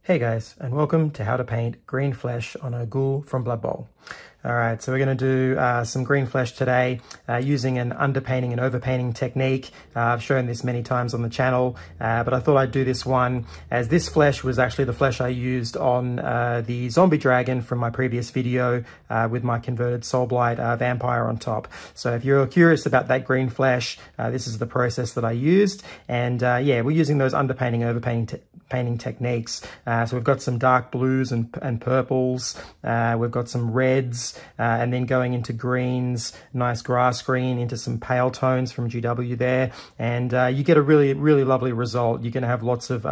Hey guys, and welcome to how to paint green flesh on a ghoul from Blood Bowl. Alright, so we're going to do some green flesh today using an underpainting and overpainting technique. I've shown this many times on the channel, but I thought I'd do this one as this flesh was actually the flesh I used on the zombie dragon from my previous video with my converted Soulblight vampire on top. So if you're curious about that green flesh, this is the process that I used. And yeah, we're using those underpainting, overpainting painting techniques. So we've got some dark blues and purples, we've got some reds, and then going into greens, nice grass green, into some pale tones from GW there, and you get a really lovely result. You're going to have lots of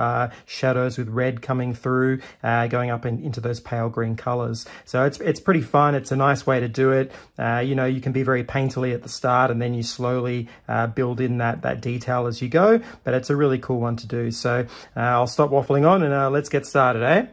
shadows with red coming through, going up into those pale green colors. So it's pretty fun. It's a nice way to do it. You know, you can be very painterly at the start, and then you slowly build in that detail as you go, but it's a really cool one to do. So I'll stop waffling on and let's get started, eh?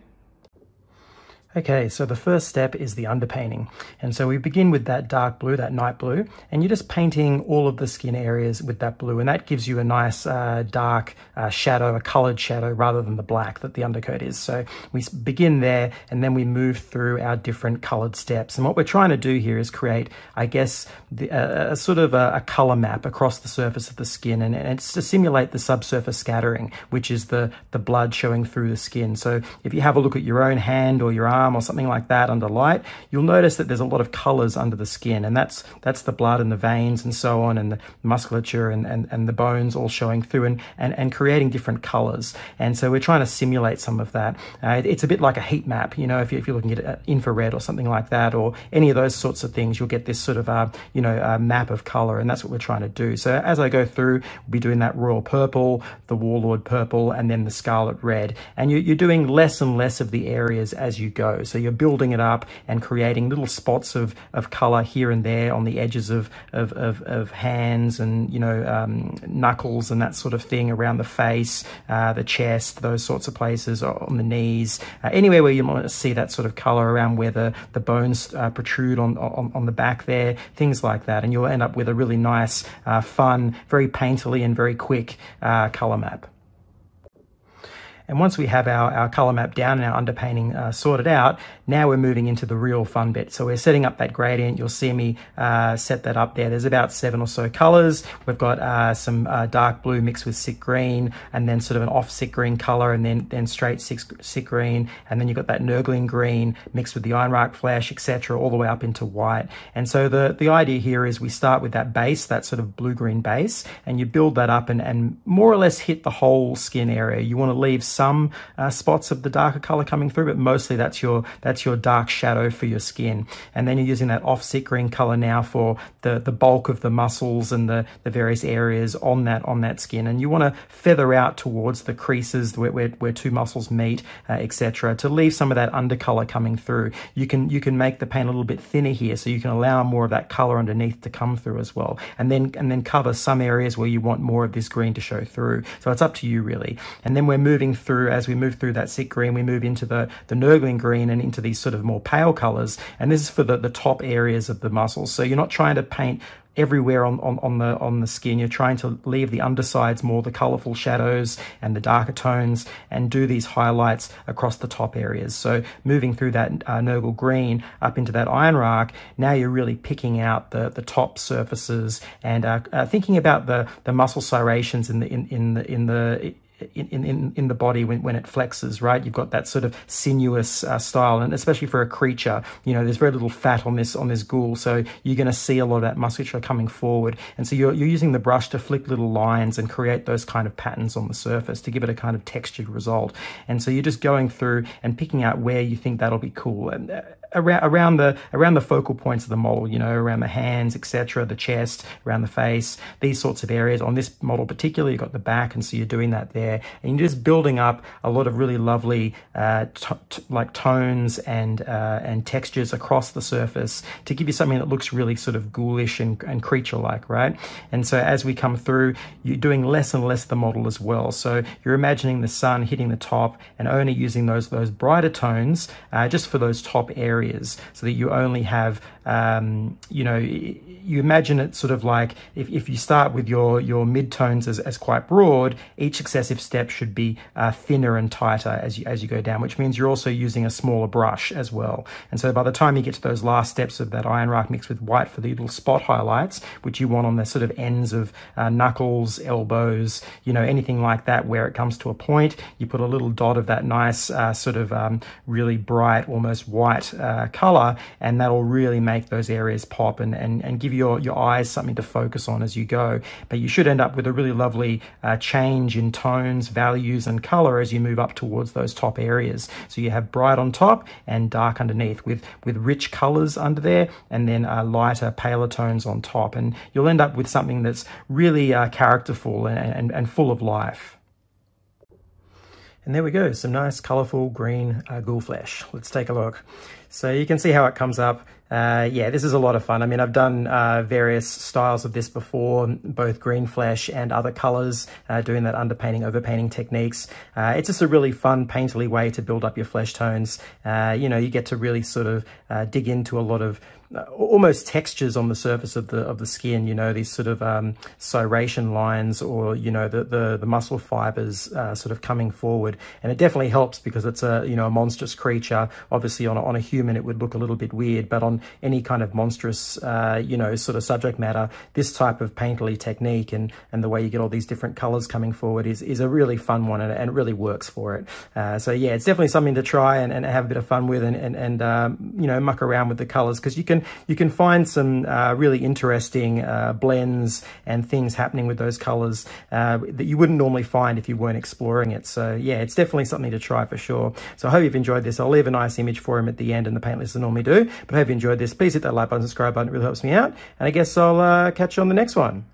Okay, so the first step is the underpainting. And so we begin with that dark blue, that night blue, and you're just painting all of the skin areas with that blue, and that gives you a nice dark shadow, a colored shadow, rather than the black that the undercoat is. So we begin there, and then we move through our different colored steps. And what we're trying to do here is create, I guess, a sort of a color map across the surface of the skin, and it's to simulate the subsurface scattering, which is the blood showing through the skin. So if you have a look at your own hand or your arm or something like that under light, you'll notice that there's a lot of colors under the skin, and that's the blood and the veins and so on, and the musculature and the bones all showing through and creating different colors. And so we're trying to simulate some of that. It's a bit like a heat map, you know, if you're looking at infrared or something like that, or any of those sorts of things, you'll get this sort of a map of color, and that's what we're trying to do. So as I go through, we'll be doing that royal purple, the warlord purple, and then the scarlet red, and you're doing less and less of the areas as you go. So you're building it up and creating little spots of color here and there on the edges of hands and, you know, knuckles and that sort of thing, around the face, the chest, those sorts of places, on the knees, anywhere where you want to see that sort of color, around where the bones protrude on the back there, things like that. And you'll end up with a really nice, fun, very painterly and very quick color map. And once we have our color map down and our underpainting sorted out, now we're moving into the real fun bit. So we're setting up that gradient. You'll see me set that up there. There's about 7 or so colors. We've got some dark blue mixed with sick green, and then sort of an off sick green color, and then straight sick green. And then you've got that nurgling green mixed with the ironbark flesh, etc., all the way up into white. And so the idea here is we start with that base, that sort of blue-green base, and you build that up and more or less hit the whole skin area. You want to leave some spots of the darker color coming through, but mostly that's your dark shadow for your skin. And then you're using that off-sick green color now for the bulk of the muscles and the various areas on that skin. And you want to feather out towards the creases where two muscles meet, etc., to leave some of that undercolor coming through. You can make the paint a little bit thinner here, so you can allow more of that color underneath to come through as well, and then cover some areas where you want more of this green to show through. So it's up to you really. And then we're moving through, as we move through that sick green, we move into the nurgling green and into these sort of more pale colors, and this is for the top areas of the muscles. So you're not trying to paint everywhere on the skin. You're trying to leave the undersides more the colorful shadows and the darker tones, and do these highlights across the top areas. So moving through that nurgle green up into that ironbark, now you're really picking out the top surfaces and thinking about the muscle serrations in the body when it flexes, right? You've got that sort of sinuous style, and especially for a creature, you know, there's very little fat on this ghoul, so you're going to see a lot of that musculature coming forward. And so you're using the brush to flick little lines and create those kind of patterns on the surface to give it a kind of textured result. And so you're just going through and picking out where you think that'll be cool, and around the focal points of the model, you know, around the hands, etc., the chest, around the face, these sorts of areas. On this model particularly, you've got the back, and so you're doing that there, and you're just building up a lot of really lovely like tones and textures across the surface to give you something that looks really sort of ghoulish and creature-like, right? And so as we come through, you're doing less and less of the model as well. So you're imagining the sun hitting the top and only using those brighter tones just for those top areas, so that you only have you know, you imagine it sort of like if you start with your midtones as quite broad, each successive step should be thinner and tighter as you go down, which means you're also using a smaller brush as well. And so by the time you get to those last steps of that ironbark mixed with white for the little spot highlights, which you want on the sort of ends of knuckles, elbows, you know, anything like that, where it comes to a point, you put a little dot of that nice sort of really bright, almost white color, and that'll really make those areas pop and give your eyes something to focus on as you go. But you should end up with a really lovely change in tones, values, and color as you move up towards those top areas. So you have bright on top and dark underneath, with rich colors under there, and then lighter, paler tones on top. And you'll end up with something that's really characterful and full of life. And there we go, some nice colorful green ghoul flesh. Let's take a look. So you can see how it comes up. Yeah, this is a lot of fun. I mean, I've done various styles of this before, both green flesh and other colors, doing that underpainting, overpainting techniques. It's just a really fun, painterly way to build up your flesh tones. You know, you get to really sort of dig into a lot of almost textures on the surface of the skin, you know, these sort of serration lines, or, you know, the muscle fibers sort of coming forward. And it definitely helps because it's a, you know, a monstrous creature. Obviously on a human it would look a little bit weird, but on any kind of monstrous you know, sort of subject matter, this type of painterly technique and the way you get all these different colors coming forward is a really fun one, and it really works for it. So yeah, it's definitely something to try and have a bit of fun with, and you know, muck around with the colors, because you can find some really interesting blends and things happening with those colors that you wouldn't normally find if you weren't exploring it. So yeah, it's definitely something to try for sure. So I hope you've enjoyed this. I'll leave a nice image for him at the end in the paint list as I normally do, but I hope you enjoyed this. Please hit that like button, subscribe button, it really helps me out, and I guess I'll catch you on the next one.